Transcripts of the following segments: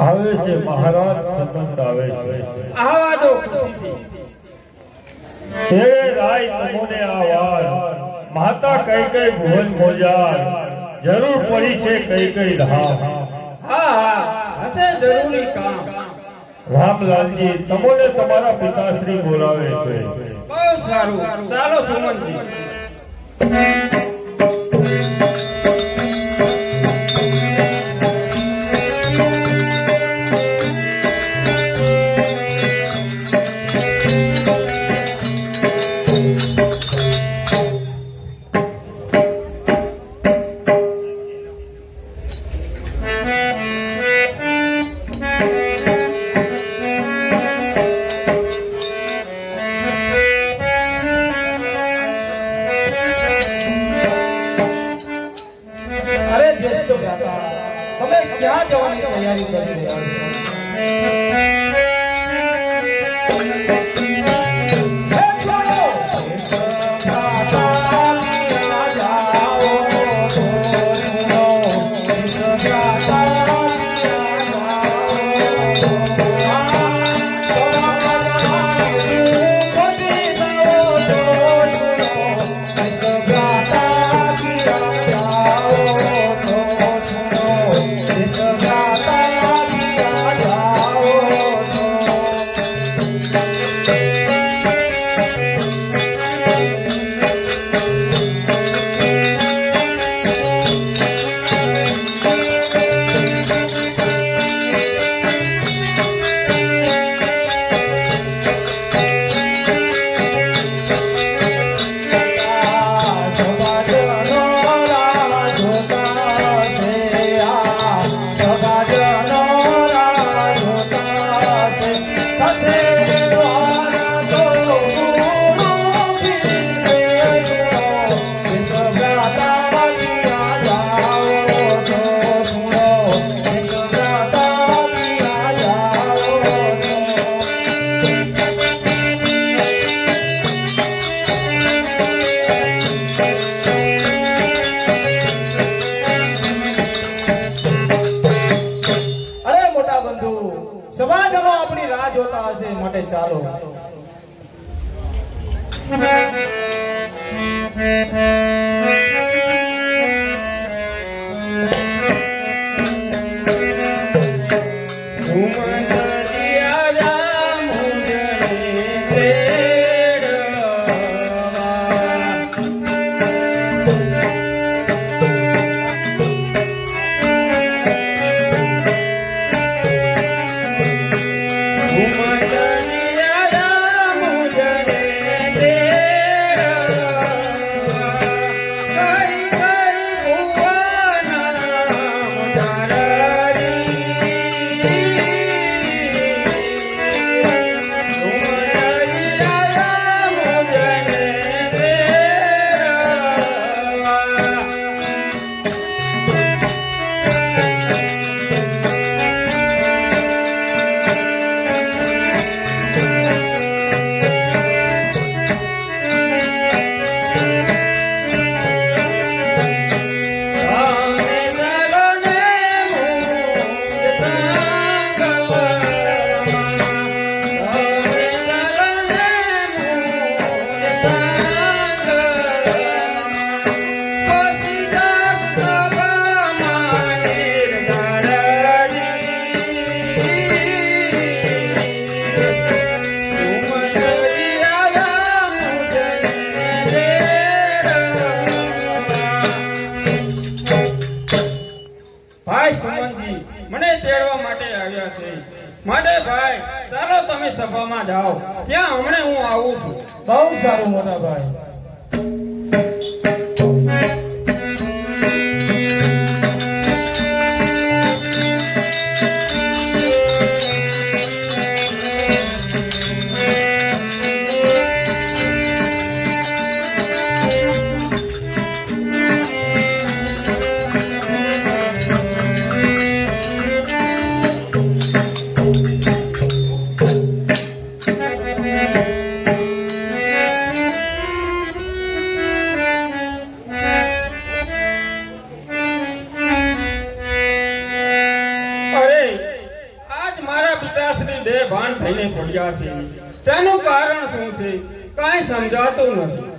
આવે છે મહારાજ સંબંધ આવે છે આવા દો છેડે રાય તમોને આવાર માતા કઈ કઈ ભુવન મોજાર જરૂર પડી છે કઈ કઈ ધામ હા હશે જરૂરી કામ રામલાલજી તમોને તમારા પિતાશ્રી બોલાવે છે બહુ સારું ચાલો સુમનજી તમે ક્યાં જવાની તૈયારી કરી રહ્યા છો સભાજનો આપણી રાહ જોતા હશે, માટે ચાલો. ભાઈ સુમનજી મને તેડવા માટે આવ્યા છે, માટે ભાઈ ચાલો તમે સભામાં જાઓ, ત્યાં હમણે હું આવું છું. બહુ સારું મોટા ભાઈ. બે ભાન થઈને પડ્યા છે, તેનું કારણ શું છે કાંઈ સમજાતું નથી.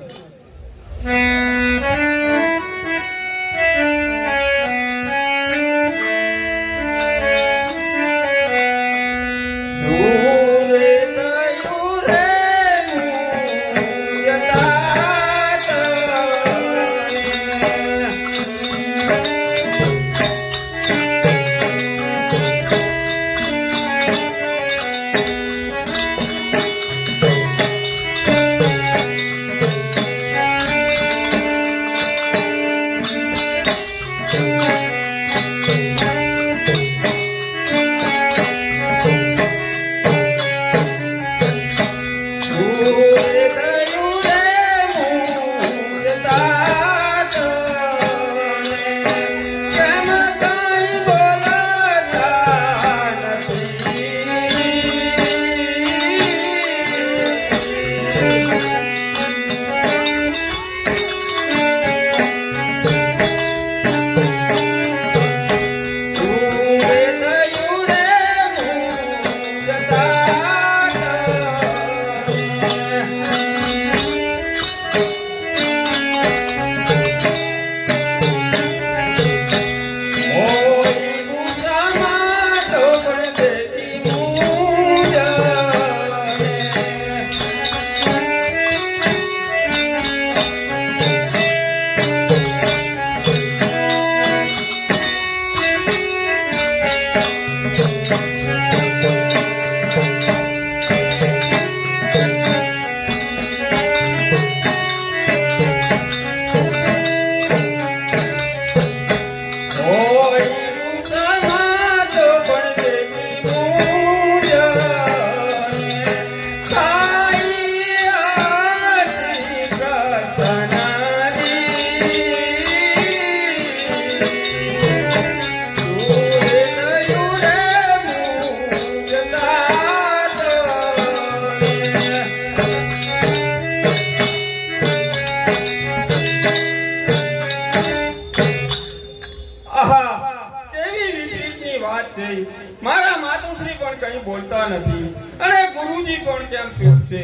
મારા માતુશ્રી પણ કંઈ બોલતા નથી અને ગુરુજી પણ કેમ ચૂપ છે.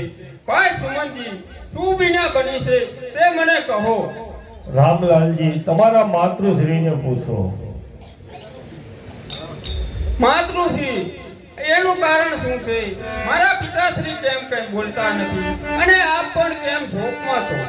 ભાઈ સુમનજી શું વિના બની છે તે મને કહો. રામલાલજી, તમારા માતૃશ્રીને પૂછો. માતૃશ્રી, એનું કારણ શું છે? મારા પિતાશ્રી કેમ કંઈ બોલતા નથી અને આપ પણ કેમ શોકમાં છો?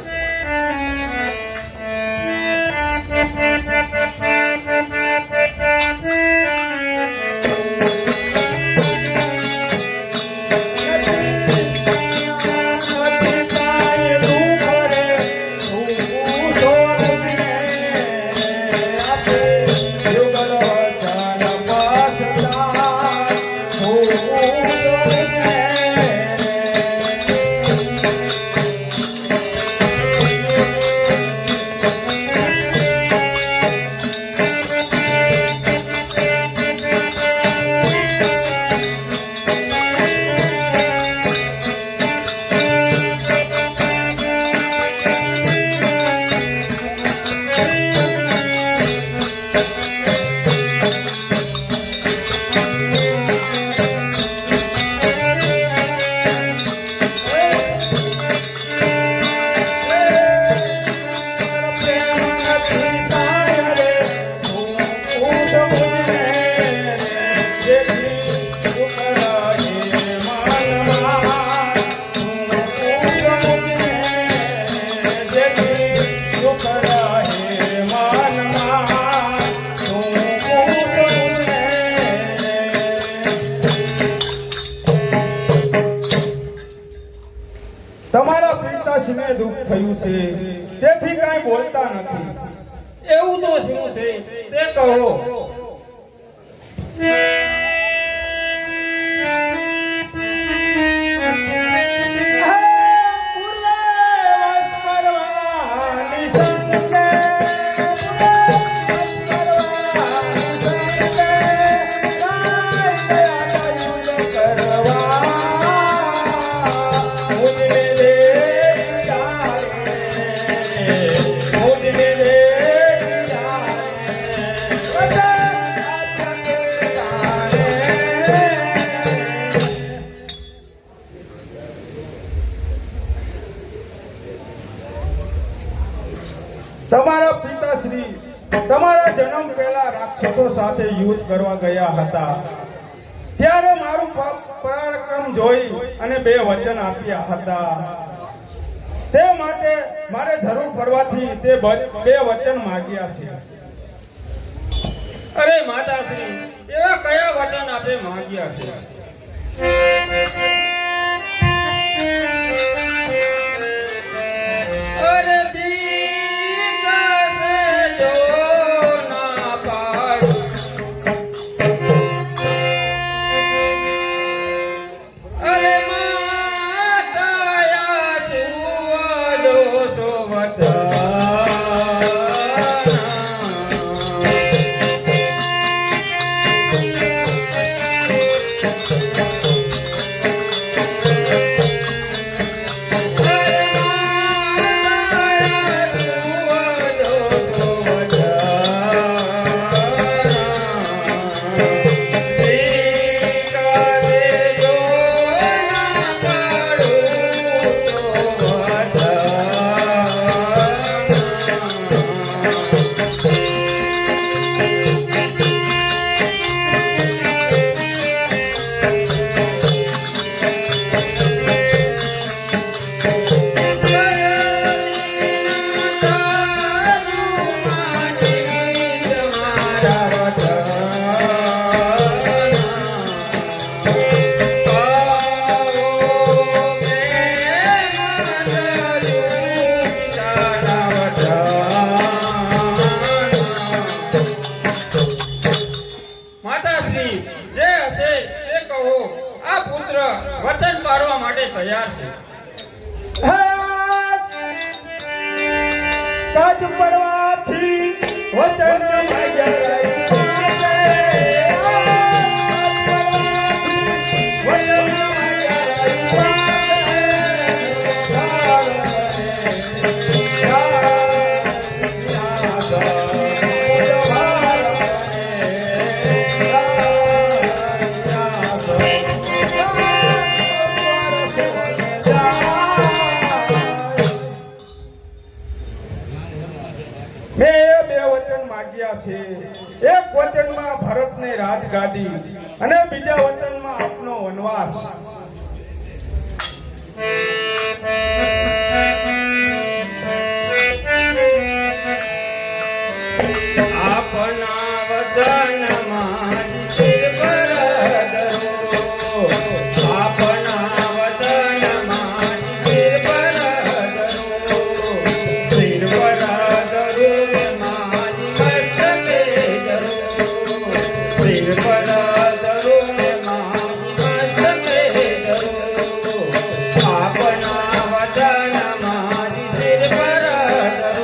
તમારા પિતાશ્રીને દુઃખ થયું છે તેથી કાંઈ બોલતા નથી. એવું તો શું છે તે કહો. તમારા પિતાશ્રી તમારા જન્મ પહેલા રાક્ષસો સાથે યુદ્ધ કરવા ગયા હતા. ત્યારે મારું પરાક્રમ જોઈ અને 2 વચન આપ્યા હતા. તે માટે મારે જરૂર પડવાથી તે 2 વચન માંગ્યા છે. અરે માતાશ્રી, એવા કયા વચન આપે માંગ્યા છે? અરે વચન પાડવા માટે તૈયાર છે. કાજ પડવાથી વચન આપને રાજગાદી અને બીજા વતનમાં આપનો વનવાસ. આપના વચનમાં શિર પર ધરો, આપના વચનમાં શિર પર ધરો, શિર પર ધરો મારી મસ્તકે ધરો, શિર પર ધરો મારી મસ્તકે ધરો, આપના વચનમાં શિર પર ધરો.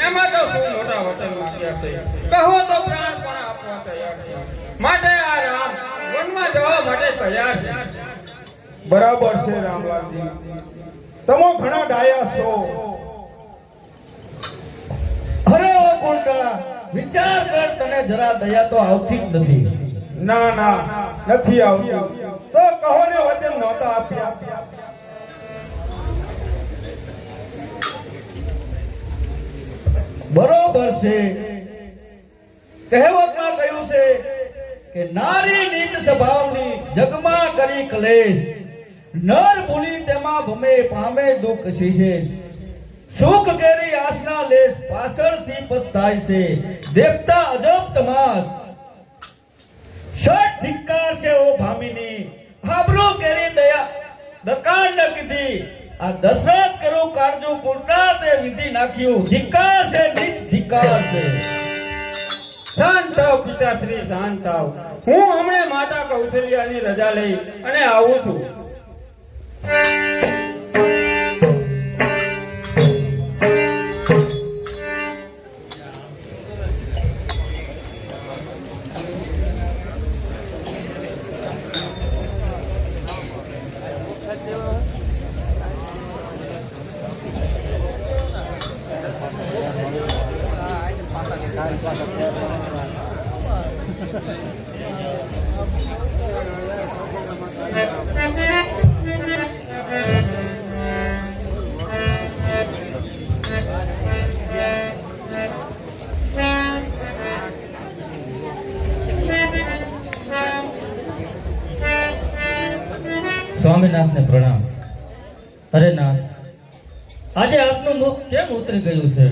એમાં તો શું મોટા વચન માંગ્યા છે, કહો તો પ્રાણ પણ આપવા તૈયાર છે. માટે આ રામ વનમાં જવા માટે તૈયાર છે. બરાબર છે રામલાલજી, તમે ઘણા ડાયા છો. અરે ઓ કુંડા, વિચાર કર, તને જરા દયા તો આવતી જ નથી. ના ના, નથી આવતી. તો કહો ને વચન નહોતા આપ્યા. બરોબર છે, કહેવતમાં કહ્યું છે કે નારી નીચ સ્વભાવની જગમાં કરી ક્લેશ, નર ભૂલી તેમાં ભમે પામે દુઃખ વિશેષ, સુખ કેરી આસના લેશ પાછળથી પસ્તાય છે, દેખતા અજબ તમાસ શટ ધિક્કાર છે ઓ ભામિની, આબરૂ કેરી દયા દકાળ ન કીધી, આ દશરથ કરું કાળજુ કુંડા તે વિધિ નાખ્યું, ધિક્કાર છે નીચ ધિક્કાર છે. શાંત થાવ પિતાશ્રી, શાંત થાવ. હું હમણે માતા કૌશલ્યાની રજા લઈ અને આવું છું. સ્વામીનાથને પ્રણામ. અરે નાથ, આજે આપનું મુખ કેમ ઉતરી ગયું છે?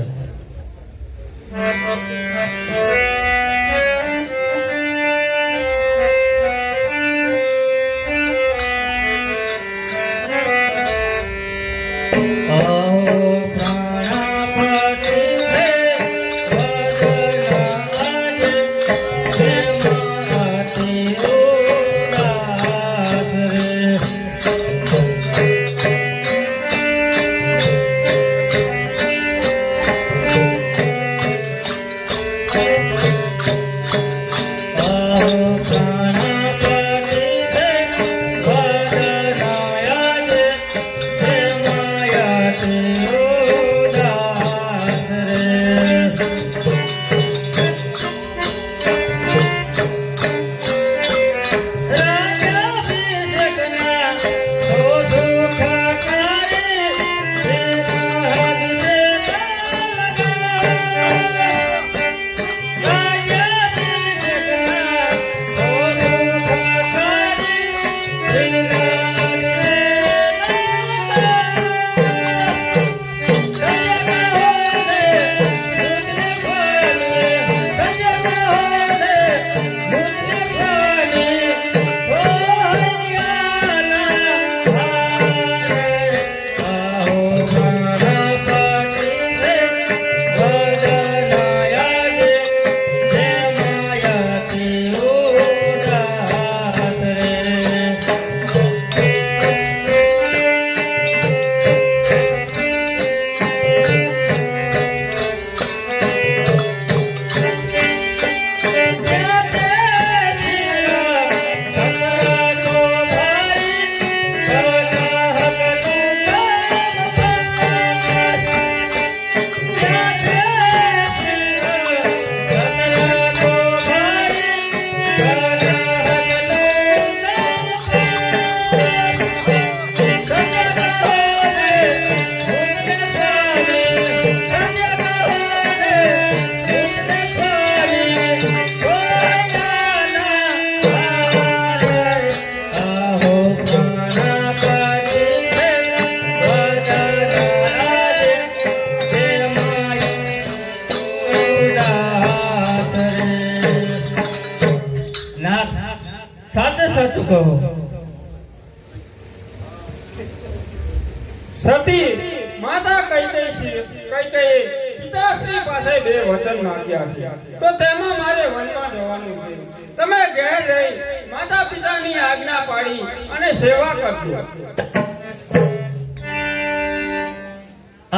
સતી માતા કઈ પિતાશ્રી પાસે બે વચન માંગ્યા છે, તો તેમાં મારે વનમાં જવાનું છે. તમે ઘેર રહી માતા પિતાની આજ્ઞા પાડી અને સેવા કરજો.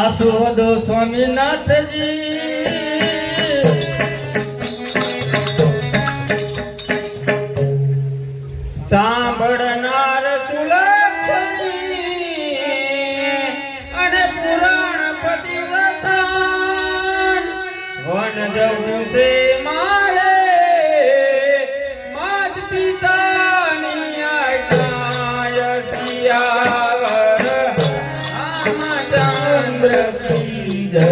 આસુવદો સ્વામીનાથજી સાંભળનાર સુલક્ષણી અને પુરાણ પતિવ્રતા વન જવું છે મારે માત પિતાની આજ્ઞા સિયાવર રામચંદ્ર કી જય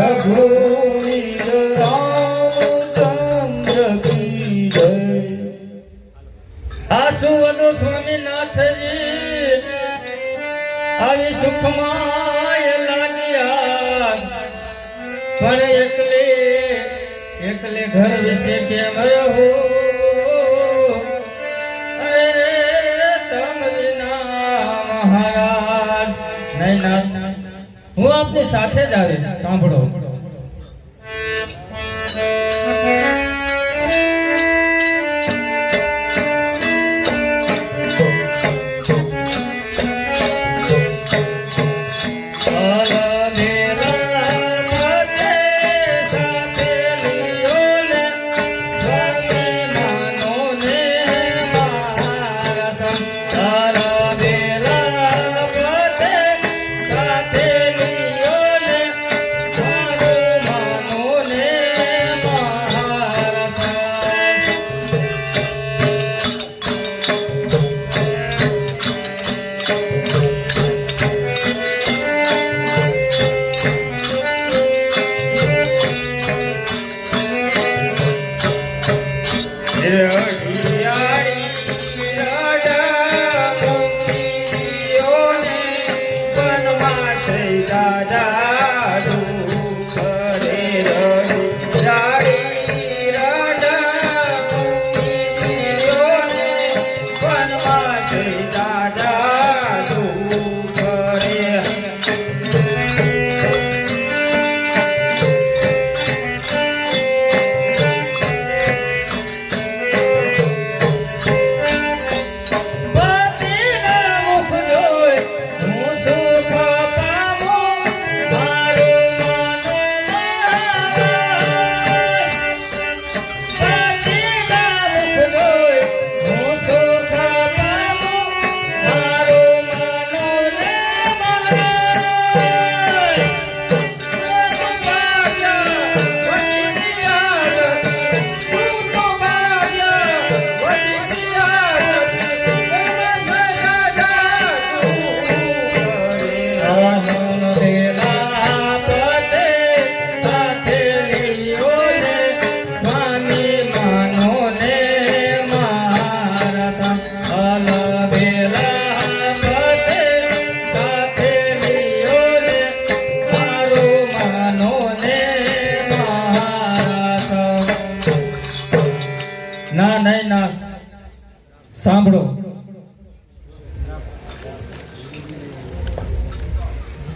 રઘુવીર રામચંદ્ર કી જય. આસુવદો સ્વામીનાથજી આવી સુખમાય લાગ્યા, પણ એકલે ઘર વિશે કેમ રહું? અરે તમ વિના મહારાજ નહીં નાથ, હું આપની સાથે જ આવે. સાંભળો. ના નહીં ના, સાંભળો.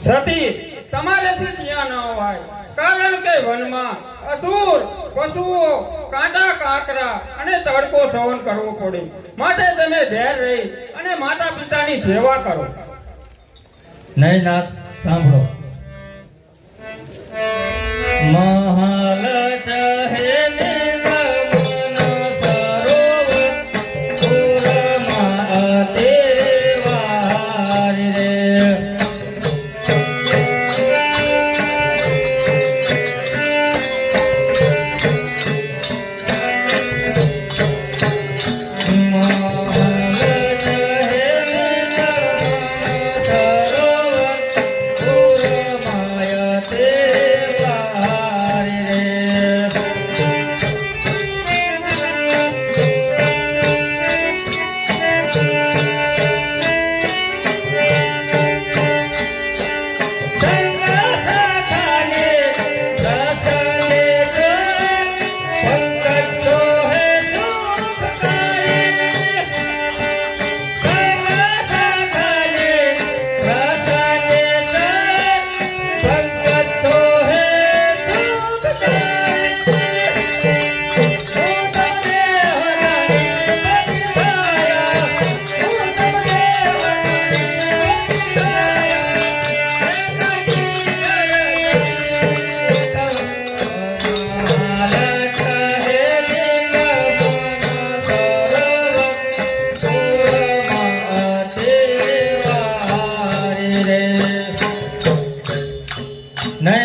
સતી તમારેથી ત્યાં ન અવાય, કારણ કે વનમાં અસુર પશુઓ કાંટા કાંકરા અને તડકો સહન કરવો પડે. માટે તમે ઘેર રહી અને માતા પિતાની સેવા કરો. નહીં નાથ, સાંભળો. મહાલ ચાહે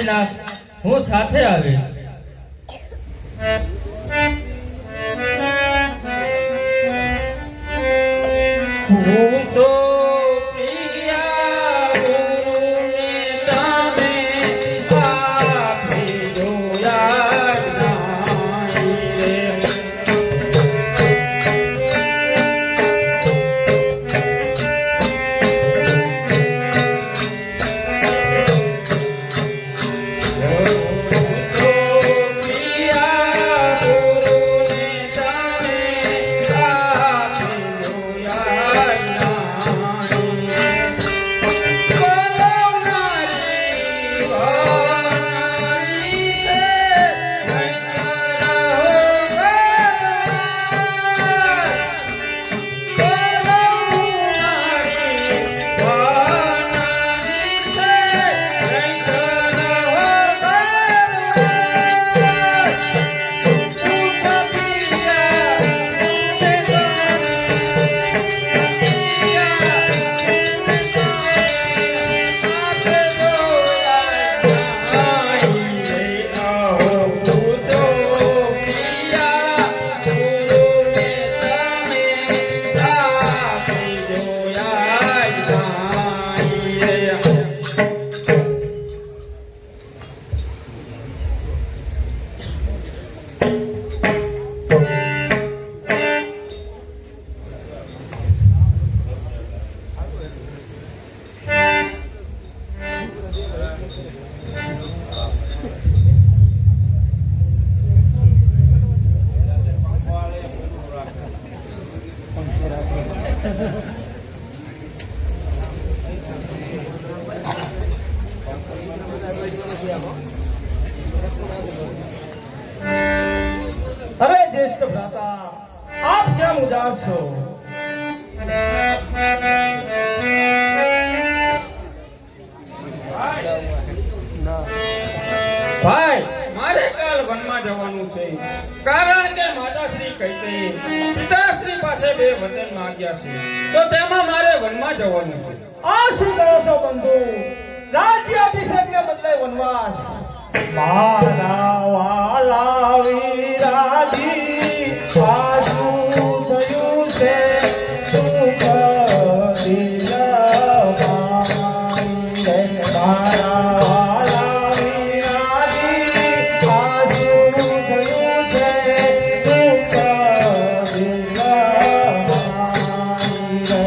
નાથ, હું સાથે આવીશ. પૂછો પ્રિયા ગુરુને તમે આપી જોયા જ્ઞાની રે. અરે જ્યેષ્ઠ ભ્રાતા, આપ કેમ ઉદાસ છો? ભાઈ, મારે કાલ વનમાં જવાનું છે. કારણ કે માતાશ્રી કહીતે પિતાશ્રી પાસે 2 વચન માંગ્યા છે, તો તેમાં મારે વનમાં જવાનું છે. આ શું કહો છો બંધુ? રાજ્ય અભિષેકને બદલે વનવાસ? મારા વાલા વીરાજી, આ શું થયું છે? તું કદી લવાઈ રે. મારા વાલા વીરાજી, આ શું થયું છે? તું કદી લવાઈ રે.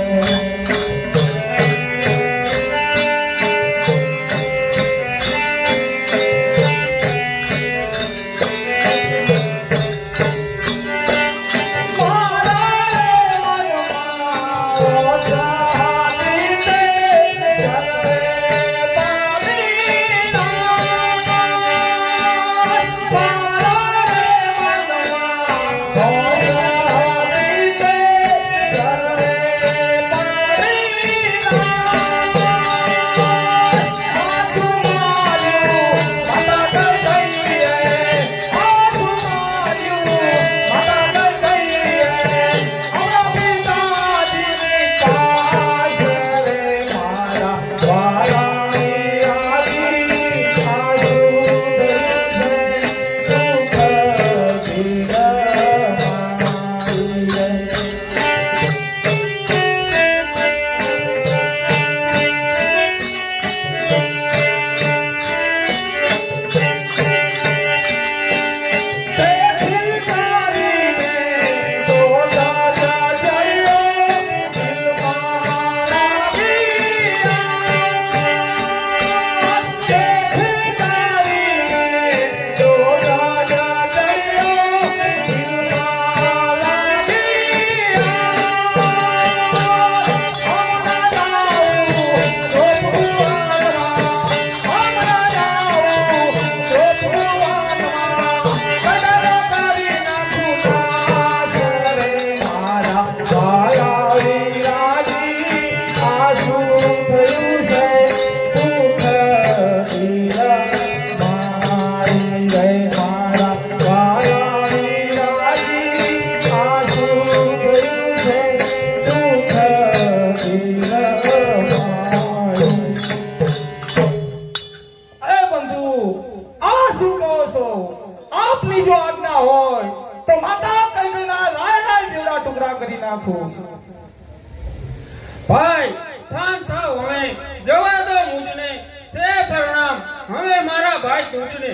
જવા દો મુજને સે પ્રણામ હવે મારા ભાઈ તુજને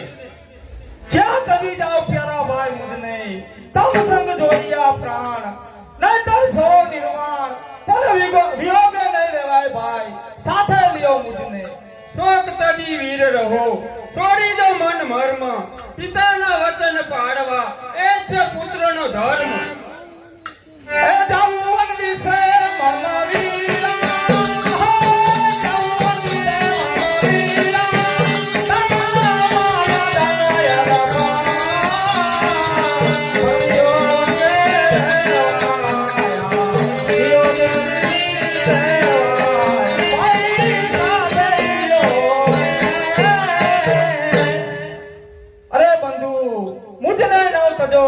ક્યાં કદી જાઓ પ્યારા ભાઈ મુજને તમ સંગ જોડિયા પ્રાણ નહીં કર છો નિર્વાણ પણ વિયોગે નહીં રહેવાય ભાઈ સાથે લ્યો મુજને શોક તદી વીર રહો છોડી દો મન મર્મ પિતાના વચન પાડવા એ છે પુત્રનો ધર્મ એ જામવન વિશે મનવીરા હો જામવન વિશે મનવીરા તમારા દયા દયા અરે બંધુ મુજને ન તજો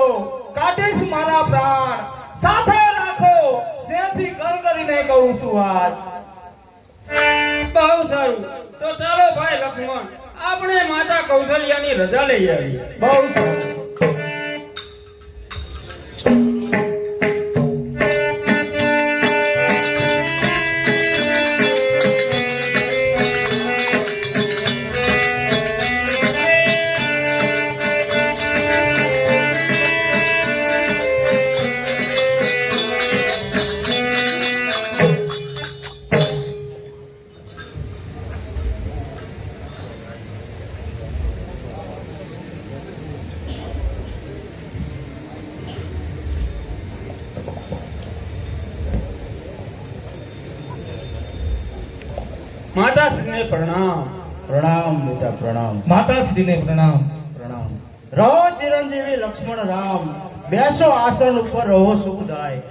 કાઢીશ મારા પ્રાણ સાથે રાખો સ્નેહથી કર કરીને કહું છું આજ બહુ સારું તો ચાલો ભાઈ લક્ષ્મણ આપણે માતા કૌશલ્યાની રજા લઈ આવીએ બહુ સારું માતાશ્રીને પ્રણામ પ્રણામ બેટા પ્રણામ માતાશ્રીને પ્રણામ પ્રણામ રહો ચિરંજીવી લક્ષ્મણ રામ બેસો આસન ઉપર રહો સુખદાય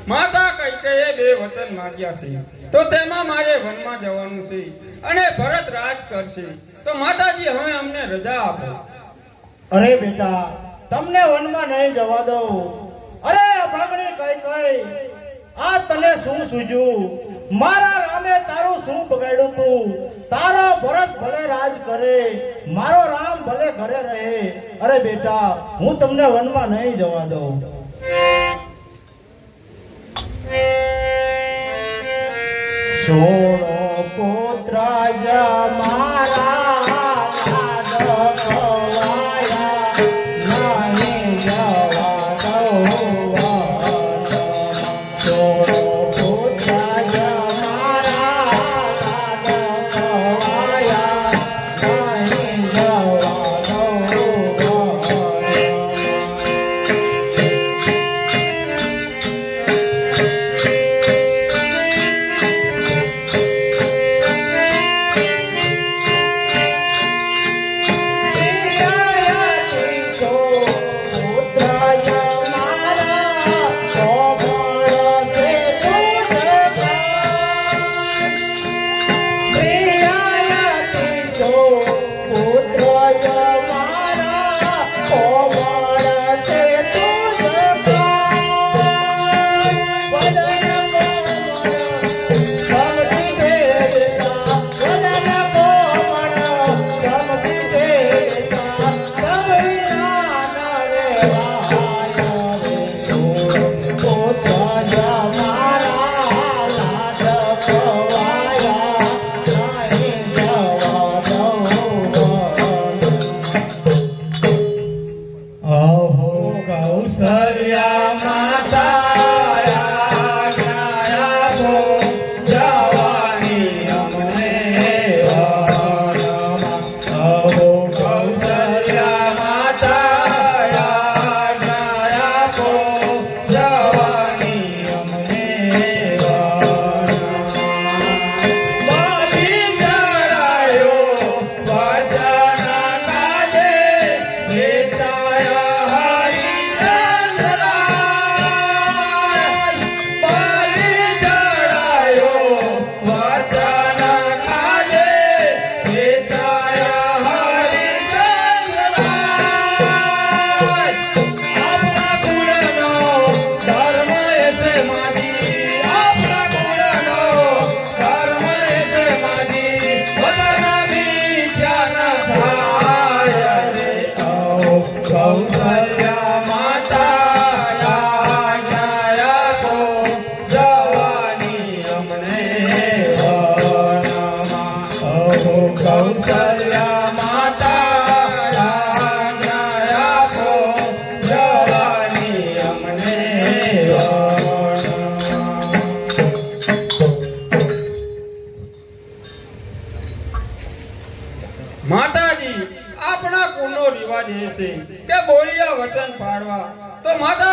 માતા કૈકેયીએ બે વચન માંગ્યા છે તો તેમાં મારે વનમાં જવાનું છે અને ભરત રાજ કરશે તો માતાજી હવે અમને રજા આપો અરે બેટા તમને વનમાં નહીં જવા દઉં અરે ભાગણી કઈ કઈ આ તને શું સૂજ્યું મારા રામે તારું શું બગાડ્યું તું તારો ભરત ભલે રાજ કરે મારો રામ ભલે ઘરે રહે અરે બેટા હું તમને વનમાં નહીં જવા દઉં સોળો પુત્ર મારા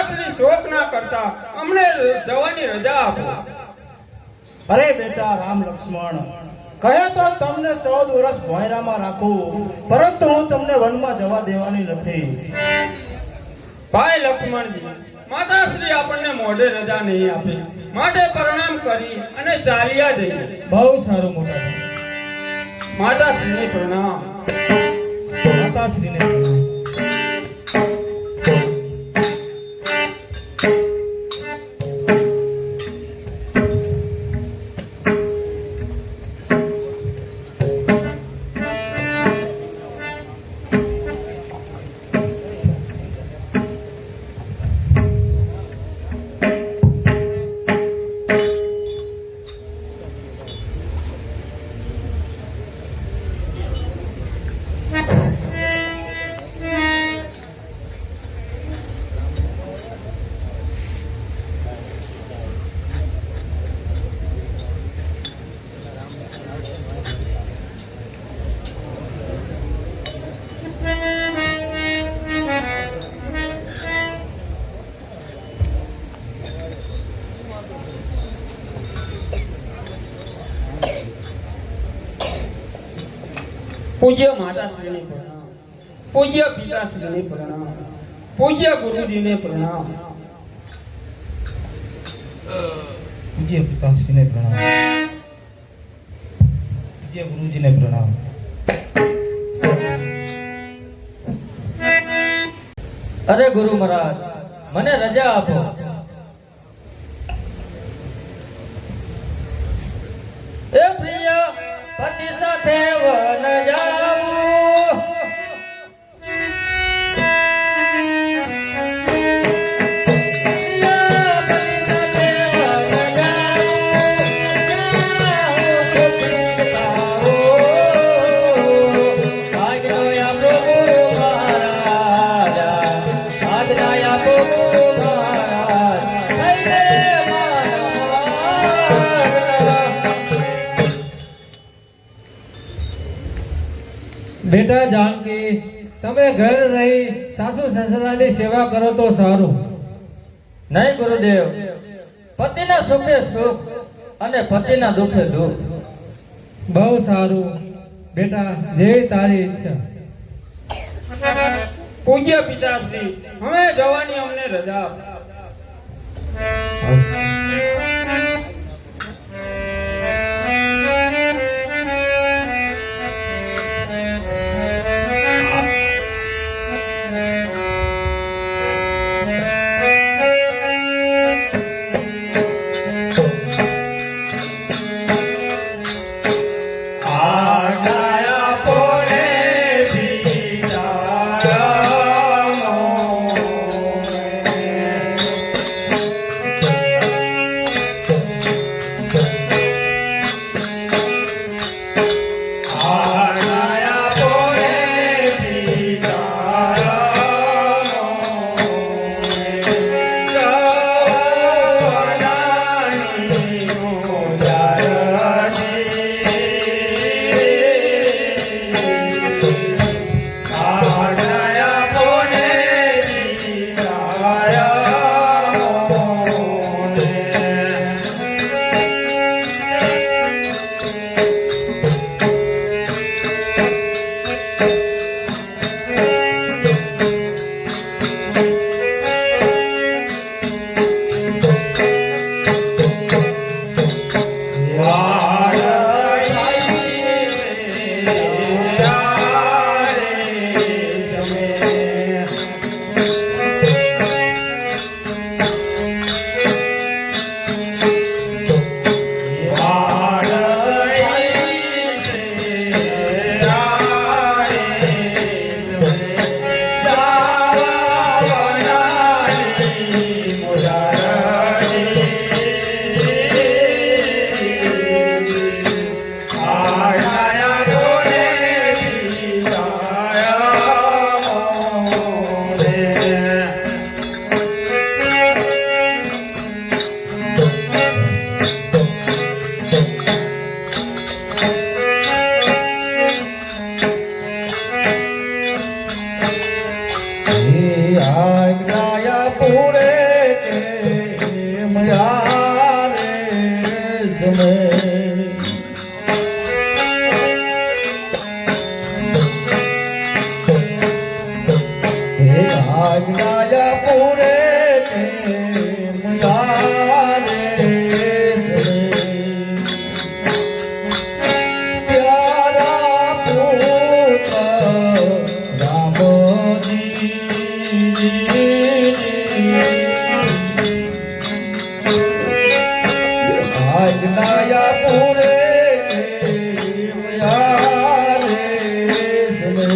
શ્રી શોક ના કરતા અમને જવાની રજા આપો. અરે બેટા રામ લક્ષ્મણ, કહે તો તમને 14 વર્ષ ભોંયરામાં રાખું, પરંતુ હું તમને વનમાં જવા દેવાની નથી. ભાઈ લક્ષ્મણજી, માતાશ્રી આપણને મોઢે રજા નહીં આપે, માટે પ્રણામ કરી અને ચાલ્યા જઈએ. બહુ સારું મોટા માતાશ્રીને પ્રણામ. માતાશ્રીને પ્રણામ. પૂજ્ય માતાશ્રીને પ્રણામ, પૂજ્ય પિતાશ્રીને પ્રણામ, પૂજ્ય ગુરુજીને પ્રણામ. પૂજ્ય પિતાશ્રીને પ્રણામ, પૂજ્ય ગુરુજીને પ્રણામ. અરે ગુરુ મહારાજ, મને રજા આપો. એ પ્રિય પતિ સાથે વન જાવું, બેટા જાનકી, તમે ઘર રહી સાસુ સસરાની સેવા કરો તો સારું. નહીં ગુરુદેવ, પતિના સુખે સુખ અને પતિના દુઃખે દુઃખ. બહુ સારું બેટા, જેવી તારી ઈચ્છા. પૂજ્ય પિતાશ્રી, હવે જવાની અમને રજા આપો. મયારે સમય હે આજ્ઞાયા પૂરે મયારે પ્યારા પુત્ર રામજી આજ્ઞાયા પૂરે મયારે સમય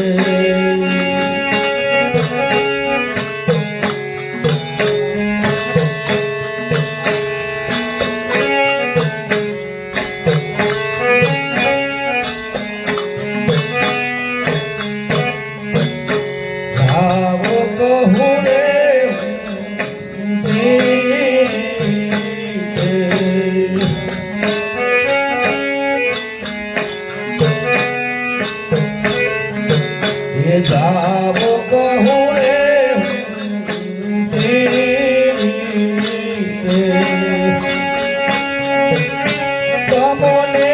આવો કહું રે એ જાવો કહું રે તમોને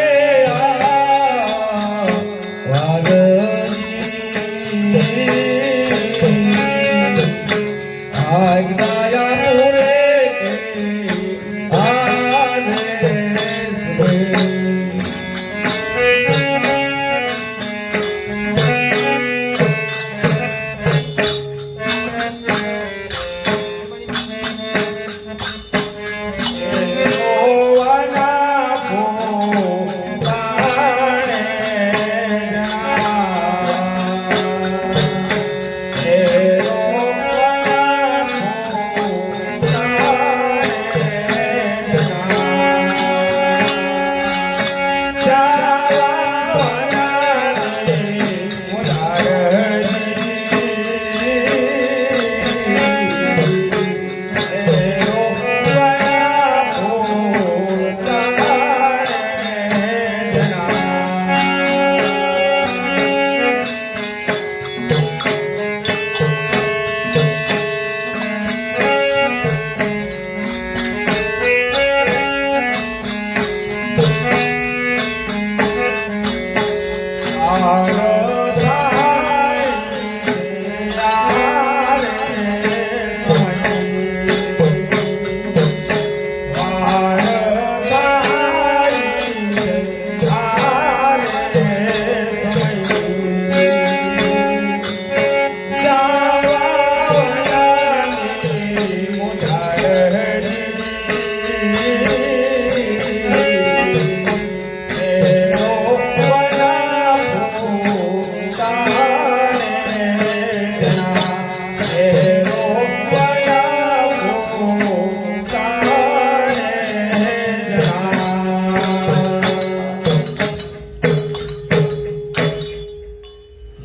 આજ્ઞાયા પૂરે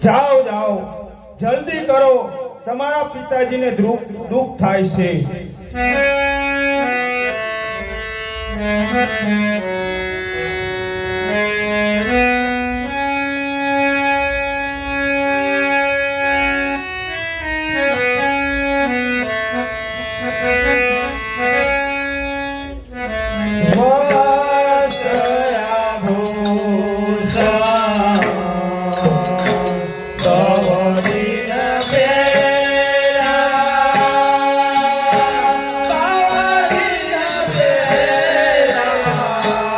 જાઓ જાઓ જલ્દી કરો, તમારા પિતાજીને દુઃખ થાય છે. આ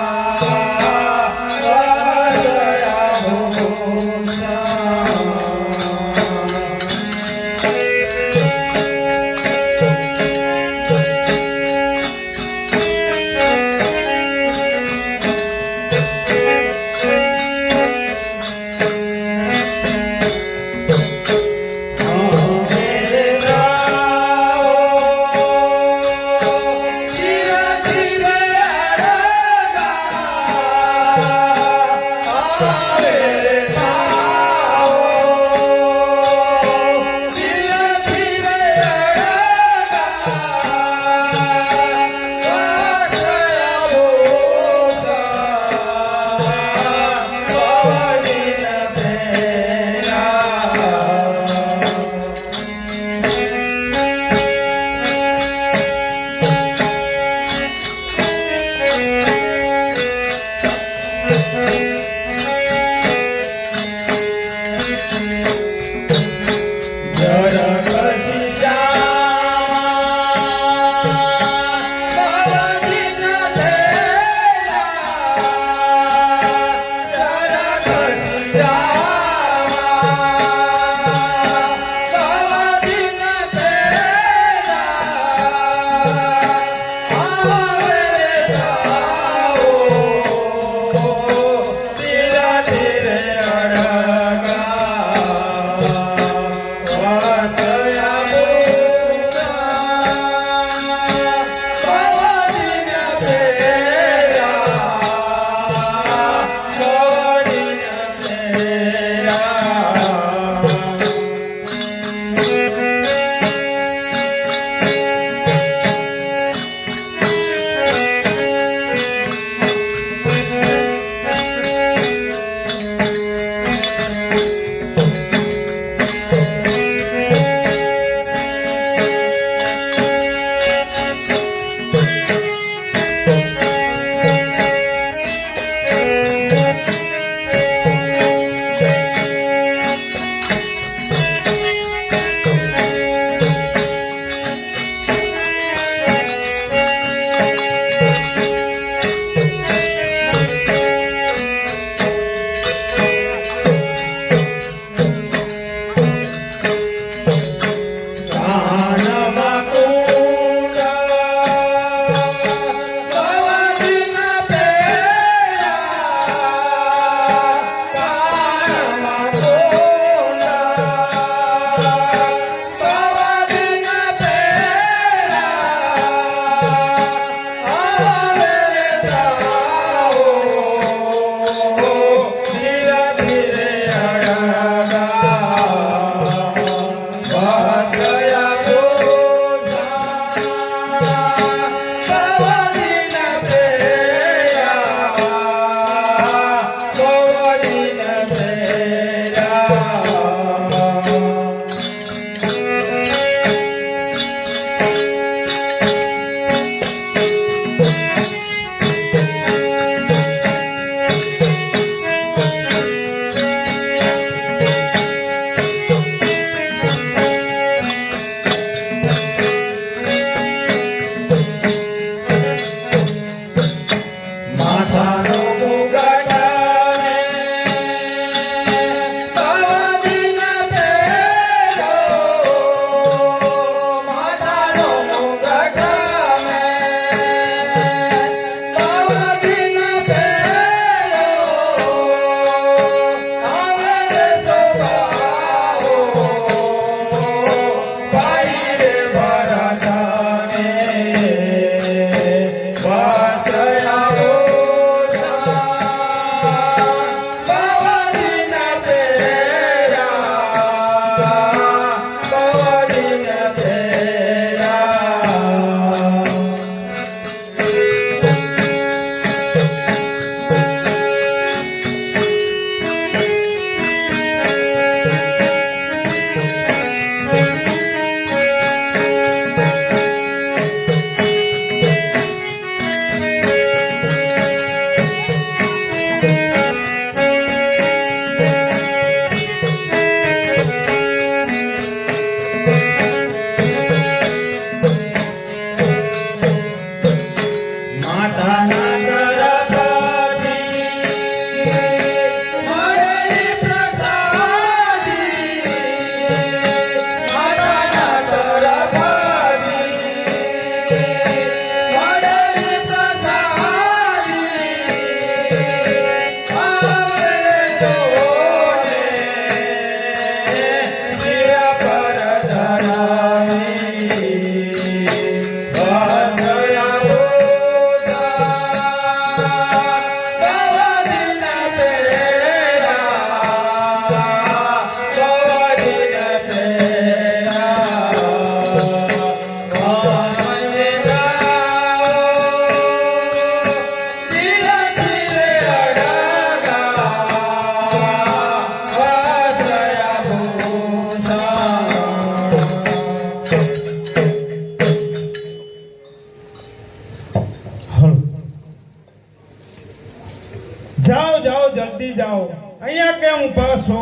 જાઓ જાઓ જલ્દી જાઓ, અહીંયા કેમ ઊભા છો?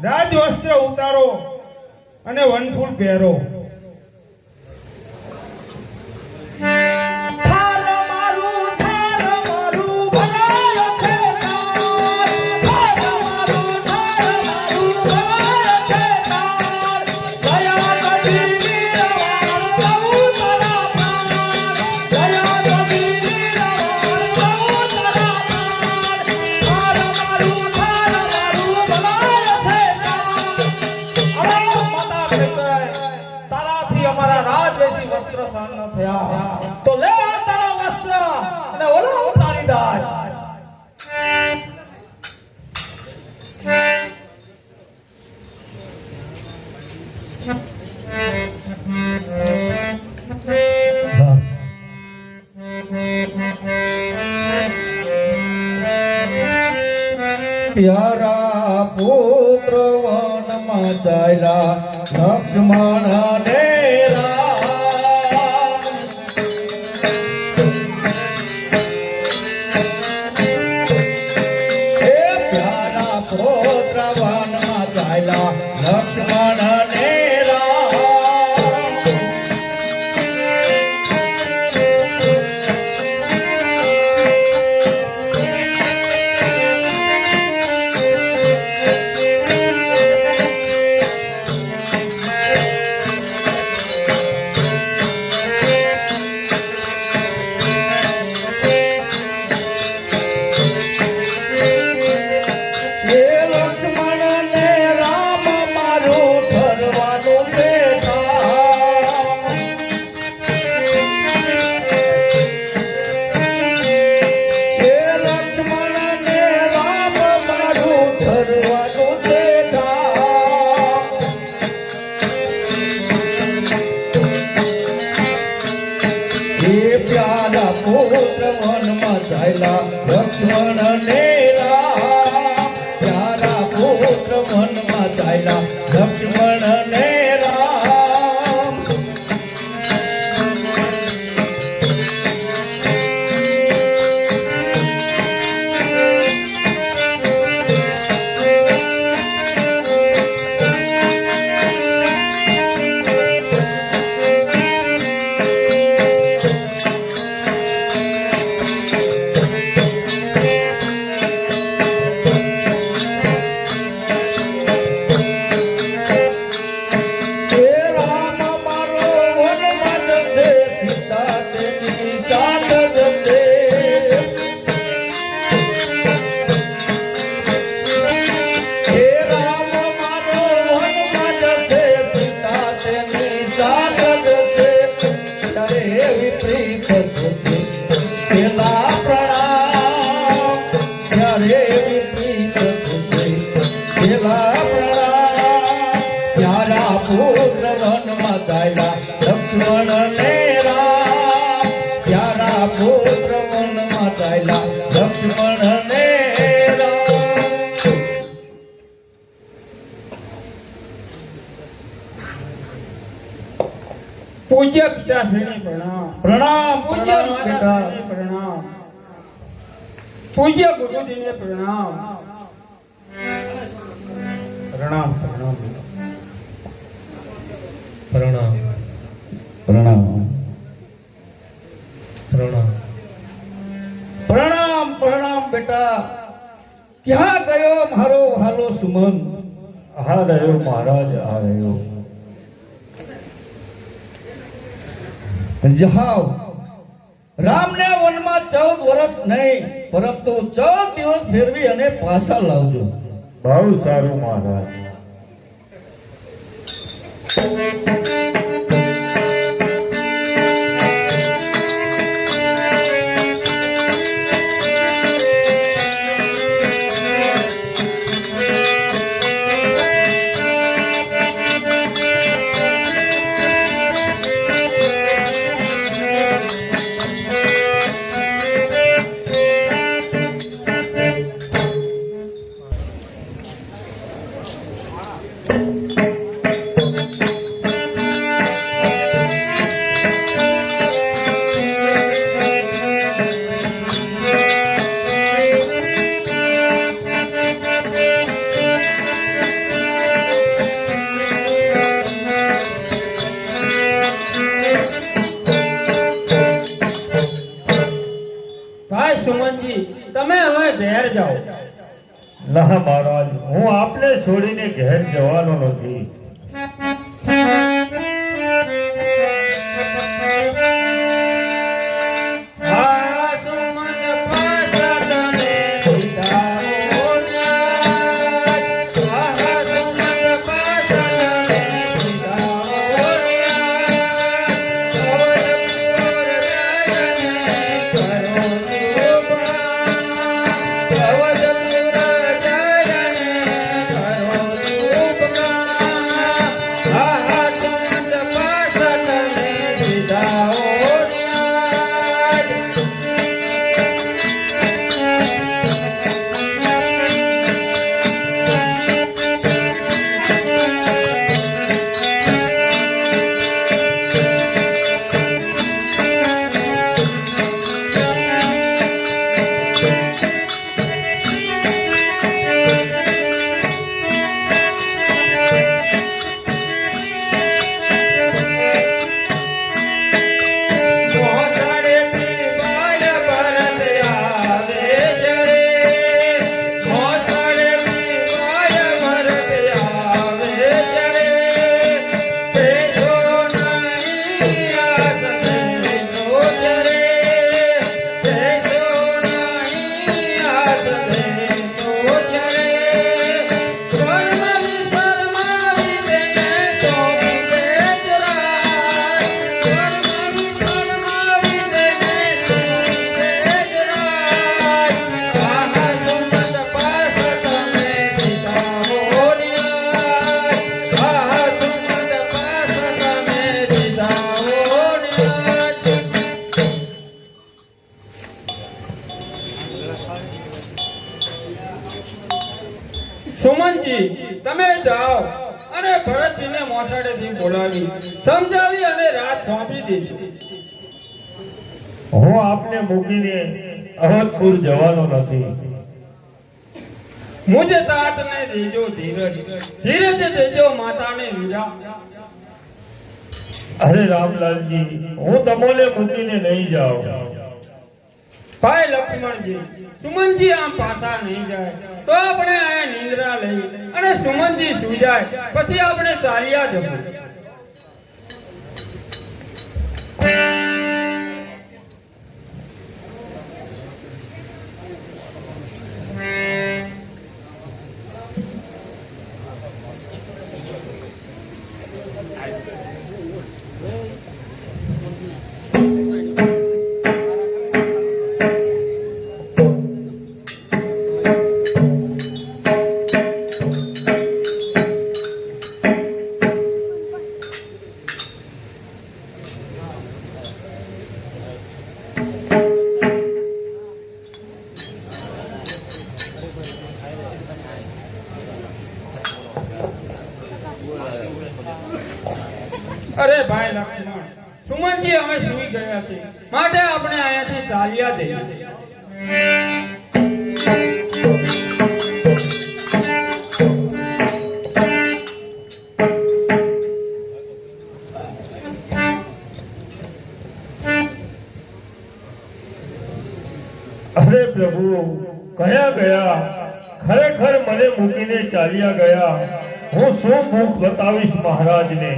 રાજવસ્ત્ર ઉતારો અને વનફૂલ પહેરો. તારાથી અમારા રાજવેશી વસ્ત્ર સહન ન થયા તો લે આ તારા વસ્ત્ર અને ઓલો તારી દાજ. પ્યારા પુત્ર વનમાં ચાલ્યા લક્ષ્મણ ને રામ. હે પ્યારા પુત્ર વનમાં ચાલ્યા લક્ષ્મણ ને રામ. પ્યારા પુત્ર વનમાં ચાલ્યા લક્ષ્મણ ને રામ. પ્યારા પુત્ર વનમાં ચાલ્યા લક્ષ્મણ ને રામ. પેલા પ્રણામ ત્યારે વિપરીત થશે પેલા પ્રણામ પ્યારા પુત્ર વનમાં ગાયલા લક્ષ્મણ ને રામ પ્યારા પુત્ર વનમાં ગાયલા લક્ષ્મણ ને રામ પૂજ્ય પિતાશ્રીને પ્રણામ, પ્રણામ પૂજ્ય પ્રણામ બેટા માતાશ્રીને પ્રણામ, પૂજ્ય ગુરુજીને પ્રણામ. પ્રણામ પ્રણામ પ્રણામ પ્રણામ પ્રણામ પ્રણામ બેટા ક્યાં ગયો મારો વહાલો સુમન આ રહ્યો મહારાજ, આ રહ્યો. જાઓ રામને વનમાં 14 વર્ષ નહીં પરંતુ 14 દિવસ ફેરવી અને પાછા લાવજો. બહુ સારું મહારાજ. ભાઈ સુમનજી, તમે હવે ઘેર જાઓ. ના મહારાજ, હું આપને છોડીને ઘેર જવાનો નથી. આ સુમન પાસને વિદાઓ ન્યાય. આ સુમન પાસને વિદાઓ સુમનજી, તમે જાઓ અને ભરતજીને મોસાળેથી બોલાવી સમજાવી અને રાત સોંપી દીધી. હું આપને મૂકીને અવધપુર જવાનો નથી. મુજે તાતને દેજો ધીરજ, ધીરજ દેજો માતાને વીરા. અરે રામલાલજી, હું તમોને મૂકીને નહીં જાઉં. ભાઈ લક્ષ્મણજી, સુમનજી આમ પાછા નહીં જાય તો આપણે આ નિંદ્રા લઈ અને સુમનજી સુઈ જાય પછી આપણે ચાલ્યા જશું. ભાઈ લક્ષ્મણ, સુમનજી અમે સુઈ ગયા છે, માટે આપણે અહીંયાથી ચાલ્યા જઈએ. અરે પ્રભુ, કયા ગયા? ખરેખર મને મૂકીને ચાલ્યા ગયા. હું શું મુખ બતાવીશ મહારાજને?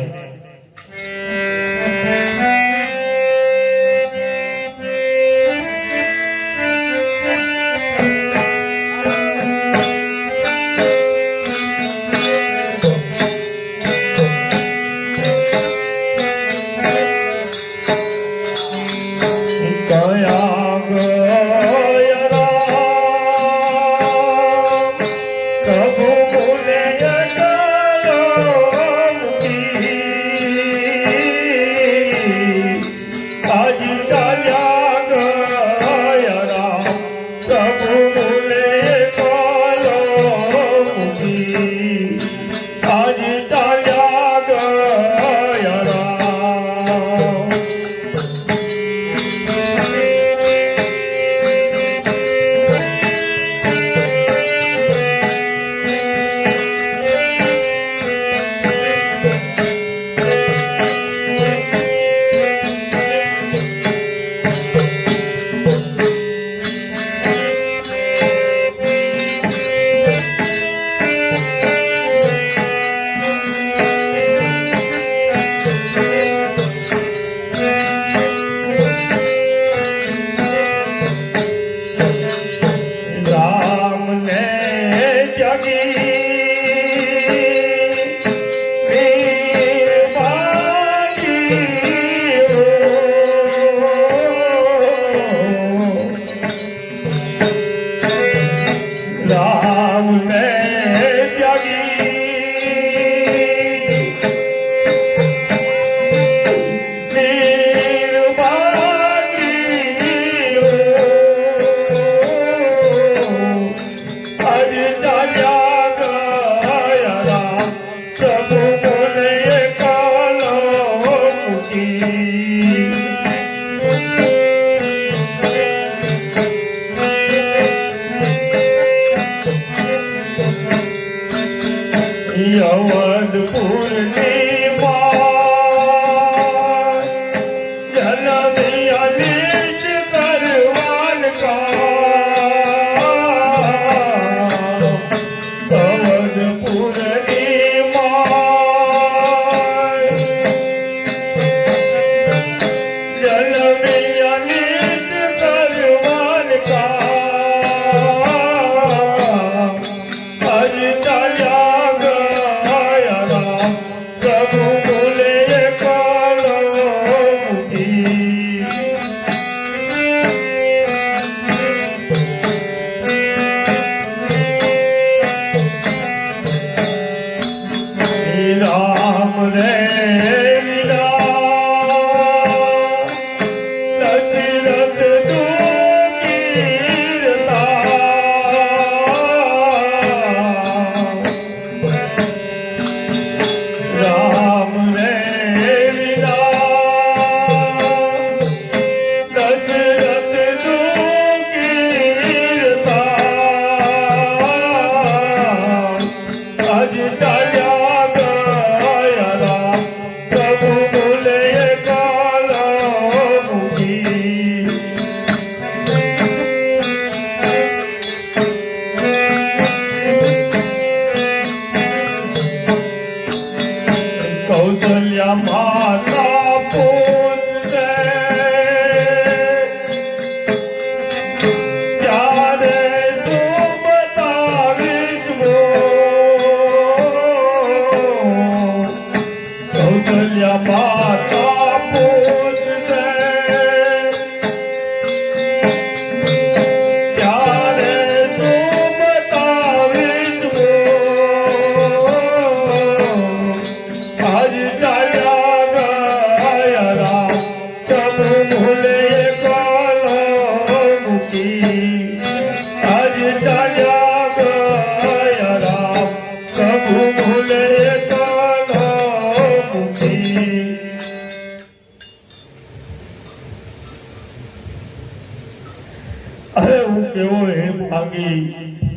અરે હું કેવો હે ભાગી,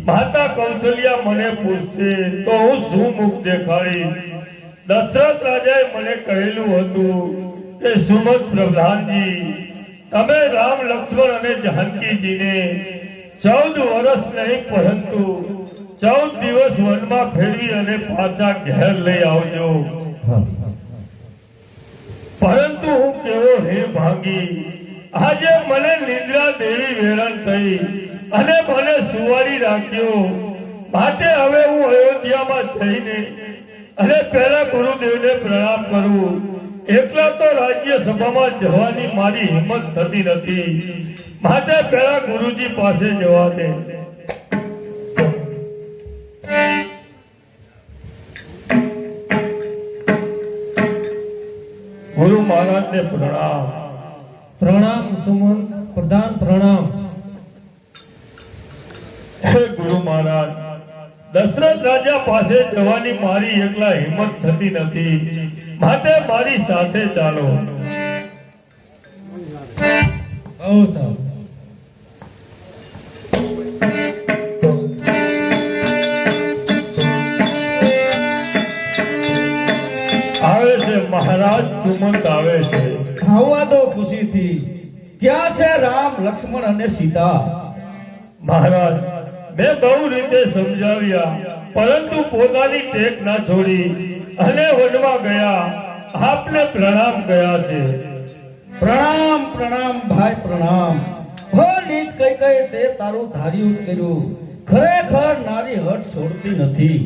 માતા કૌશલ્યા મને પૂછશે તો હું શું મુખ દેખાડી? દશરથ રાજાએ મને કહેલું હતું કે સુમત પ્રધાનજી, તમે રામ લક્ષ્મણ અને જાનકીજીને 14 વર્ષ નહીં પરંતુ 14 દિવસ વનમાં ફેરવી અને પાછા ઘેર લઈ આવજો. પરંતુ હું કેવો હે ભાગી, આજે મને નિદ્રા દેવી વેરણ થઈ અને મને સુવાડી રાખ્યો. માટે હવે હું અયોધ્યામાં જઈને અને પહેલા ગુરુદેવને પ્રણામ કરું. એકલા તો રાજ્ય સભામાં જવાની મારી હિંમત થતી નથી. માટે પહેલા ગુરુજી પાસે જવા દે. ગુરુ મહારાજને પ્રણામ. પ્રણામ સુમન પ્રધાન, પ્રણામ. હે ગુરુ મહારાજ, દશરથ રાજા પાસે જવાની મારી એકલા હિંમત થતી નથી. માટે મારી સાથે ચાલો. બહુ સારું. આવે છે મહારાજ, સુમંત આવે છે. આવવા દો ખુશીથી. ક્યાં છે રામ, લક્ષ્મણ અને સીતા? મહારાજ, મેં બહુ રીતે સમજાવ્યા, પરંતુ પોતાની ટેક ના છોડી અને વનમાં ગયા. આપને પ્રણામ ગયા છે. પ્રણામ પ્રણામ ભાઈ પ્રણામ. હો નીચ કઈ કઈ તે તારું ધાર્યું જ કર્યું. ખરેખર નારી હટ છોડતી નથી.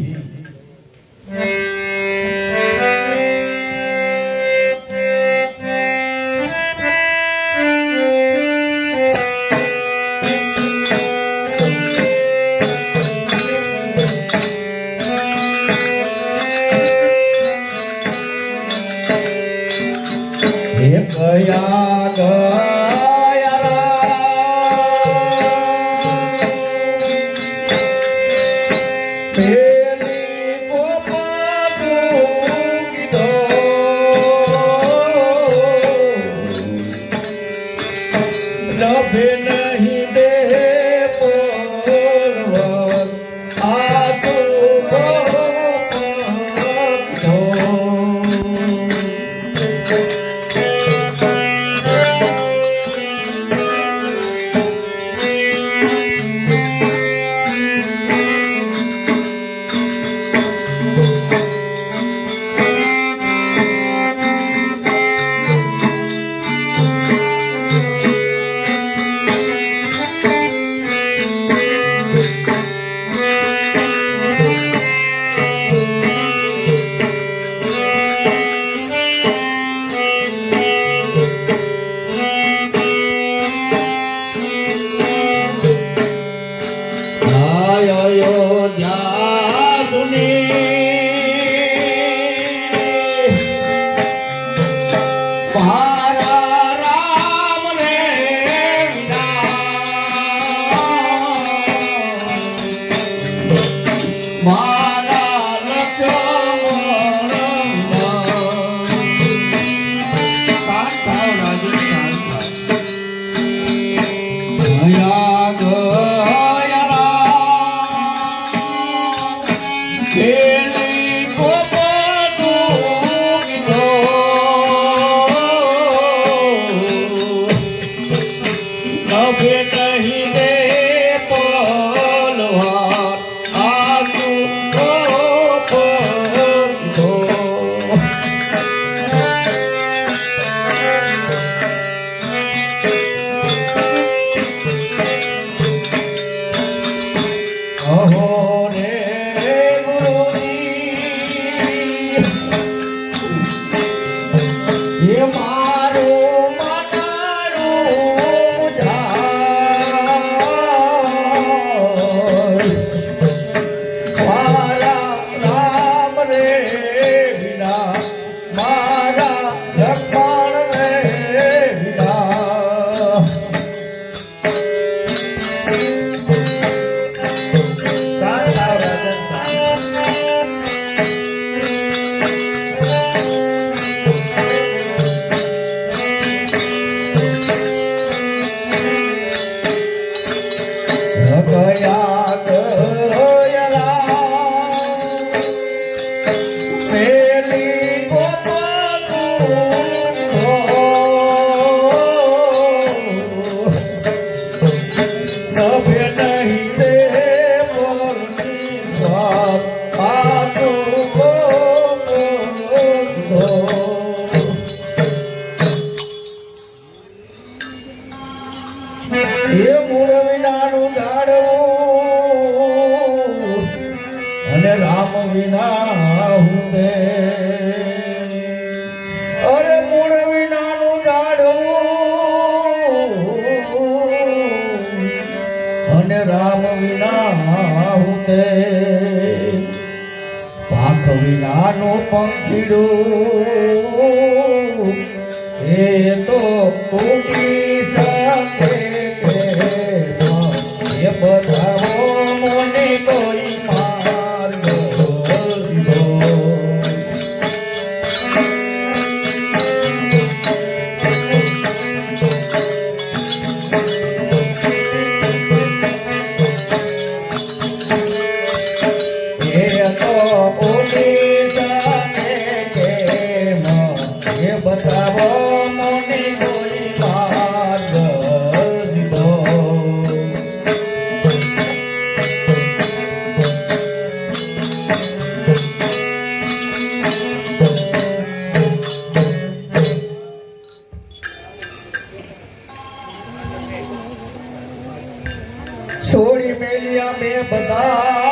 ગયા ગયા પેલી ગોપાલું કીધો લભે નહીં દે પોરવર આ તો ગયા ગયલા પેલી નભે નહીં રે મોરની વાત આતું એ મૂળ વિનાનું ગાડવું અને રામ વિના હું દે અરે મૂળ વિનાનું ગાડવું અને રામ વિના હું દે પાંખ વિનાનું પંખીડું એ તો તૂટી શકે એ બધાઓ મને કોઈ માર્ગ દીધો એ તો પોલીસ કેમ એ બધાઓ મને કોઈ માર્ગ દીધો છોડી મેલિયા બે બધા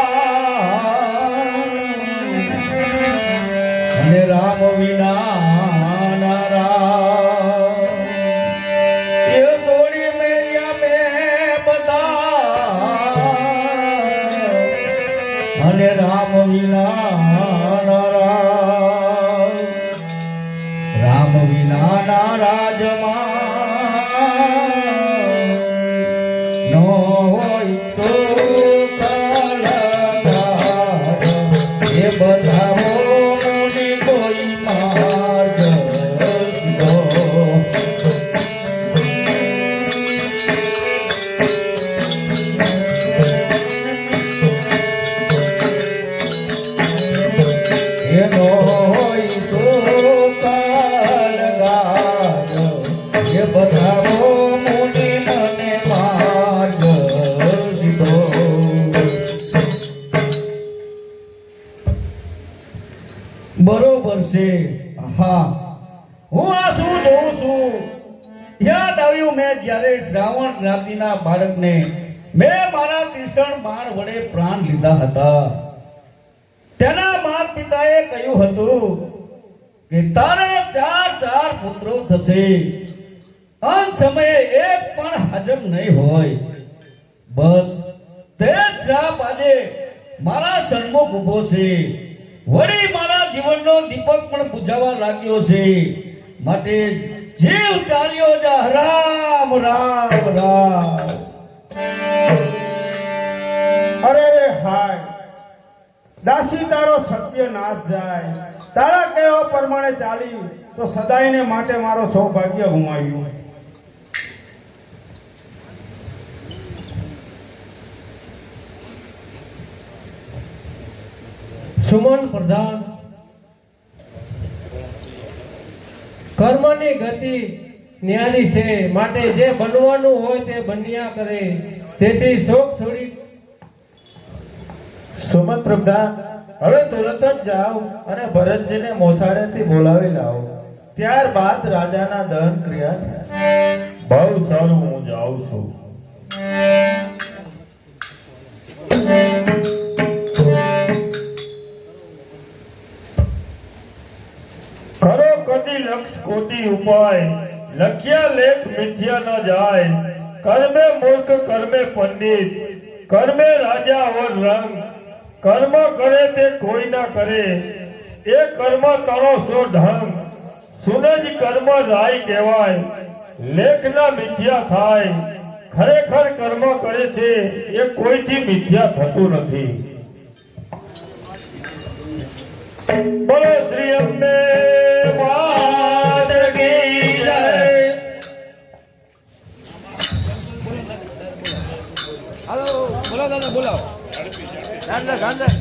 અને રામ વિના નારા એ છોડી મેલિયા બે બધા અને રામ વિના નારા રામ વિના ના રાજમાં નો હોય ચોખલગાર એ બધાઓ મને કોઈ માર્ગ દીધો એનો હોય ચોખલગાર એ બધાઓ મને માર્ગ દીધો બરોબર છે હા હું આ શું જોઉં છું યાદ આવ્યું મેં જ્યારે શ્રાવણ જ્ઞાતિના બાળકને મેં મારા તીક્ષ્ણ બાણ વડે પ્રાણ લીધા હતા તેના માતા પિતાએ કહ્યું હતું કે તારા ચાર પુત્રો થશે અંત સમયે એક પણ હાજર નહીં હોય બસ તે જ શ્રાપ આજે મારા સન્મુખ ઊભો છે વળી મારા જીવનનો દીપક પણ બુઝાવા લાગ્યો છે માટે જીવ ચાલ્યો જા રામ રામ રામ અરે રે હાય દાસી તારો સત્ય નાશ જાય તારા કહેવા પ્રમાણે ચાલી તો સદાયને માટે મારો સૌભાગ્ય ગુમાવ્યું સુમન પ્રધાન કર્મની ગતિ ન્યારી છે માટે જે બનવાનું હોય તે બન્યા કરે તેથી શોક છોડી સુમન પ્રધાન હવે તુરંત જ જાઓ અને ભરતજીને મોસાળેથી બોલાવી લાવો ત્યારબાદ રાજાના દહન ક્રિયા થાય બહુ સારું હું જાઉં છું કરો કદી લક્ષ કોટી ઉપાય લખ્યા લેખ મિથ્યા ન જાય કર્મે મૂર્ખ કર્મે પંડિત કર્મે રાજા ઓર રંગ કર્મ કરે તે કોઈ ના કરે એ કર્મ તણો સો ઢંગ સુનજ કર્મ રાય કહેવાય લેખના મિથ્યા થાય ખરેખર કર્મ કરે છે એ કોઈથી મિથ્યા થતું નથી બોલો શ્રી અંબે માત કી જય હાલો બોલો ગાંધા